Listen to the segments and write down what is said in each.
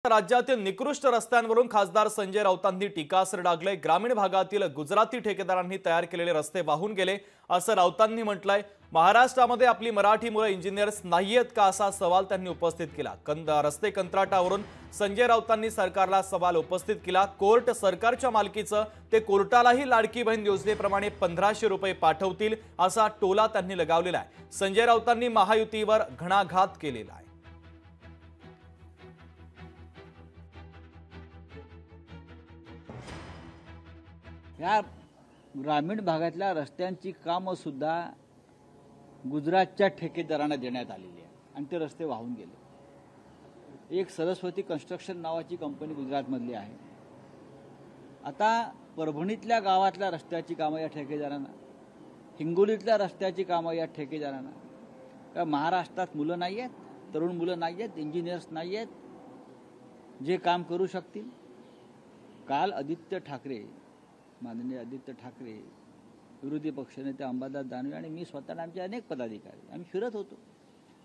राज्यातील निकृष्ट रस्त्यांवरून खासदार संजय राऊतांनी टीकास्त्र डागले। ग्रामीण भागातील गुजराती ठेकेदारांनी तयार केलेले रस्ते वाहून गेले असं राऊतांनी म्हटलंय। महाराष्ट्रामध्ये आपली मराठी मुलं इंजिनियर्स नाहीयेत का असा सवाल त्यांनी उपस्थित केला। रस्ते कंत्राटावरून संजय राऊतांनी सरकारला सवाल उपस्थित केला। कोर्ट सरकारच्या मालकीचं ते कोर्टालाही लाडकी बहीण योजनेप्रमाणे 1500 रुपये पाठवतील असा टोला त्यांनी लगावलेला आहे। संजय राऊतांनी महायुतीवर घणाघात केलेला आहे। या ग्रामीण भागातल्या रस्त्यांची कामं सुद्धा गुजरातच्या ठेकेदारांना देण्यात आलेली आहे आणि ते रस्ते वाहून गेले। एक सरस्वती कन्स्ट्रक्शन नावाची कंपनी गुजरातमधली आहे। आता परभणीतल्या गावातल्या रस्त्याची कामं या ठेकेदारांना, हिंगोलीतल्या रस्त्याची कामं या ठेकेदारांना। का महाराष्ट्रात मुलं नाही आहेत, तरुण मुलं नाही आहेत, इंजिनियर्स नाही आहेत जे काम करू शकतील? काल माननीय आदित्य ठाकरे, विरोधी पक्षनेते अंबादास दानवे आणि मी स्वतः आमचे अनेक पदाधिकारी आम्ही फिरत होतो।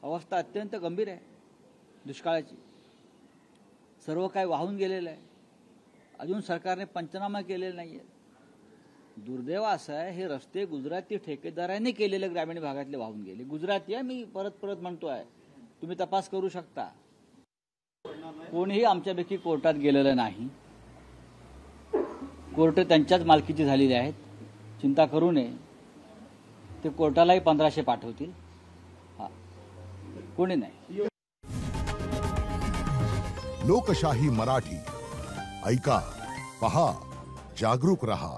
अवस्था अत्यंत गंभीर आहे दुष्काळाची। सर्व काय वाहून गेलेलं आहे। अजून सरकारने पंचनामा केलेला नाही आहे। दुर्दैव असं आहे, हे रस्ते गुजराती ठेकेदारांनी केलेले ग्रामीण भागातले वाहून गेले। गुजराती आहे, मी परत म्हणतो आहे, तुम्ही तपास करू शकता। कोणीही आमच्यापैकी कोर्टात गेलेलं नाही। कोर्ट त्यांच्याच मालकीची झालेली आहेत, चिंता करू नये। ते कोर्टालाही 1500 पाठवतील। कोणी नाही। लोकशाही मराठी ऐका, पहा, जागरूक रहा।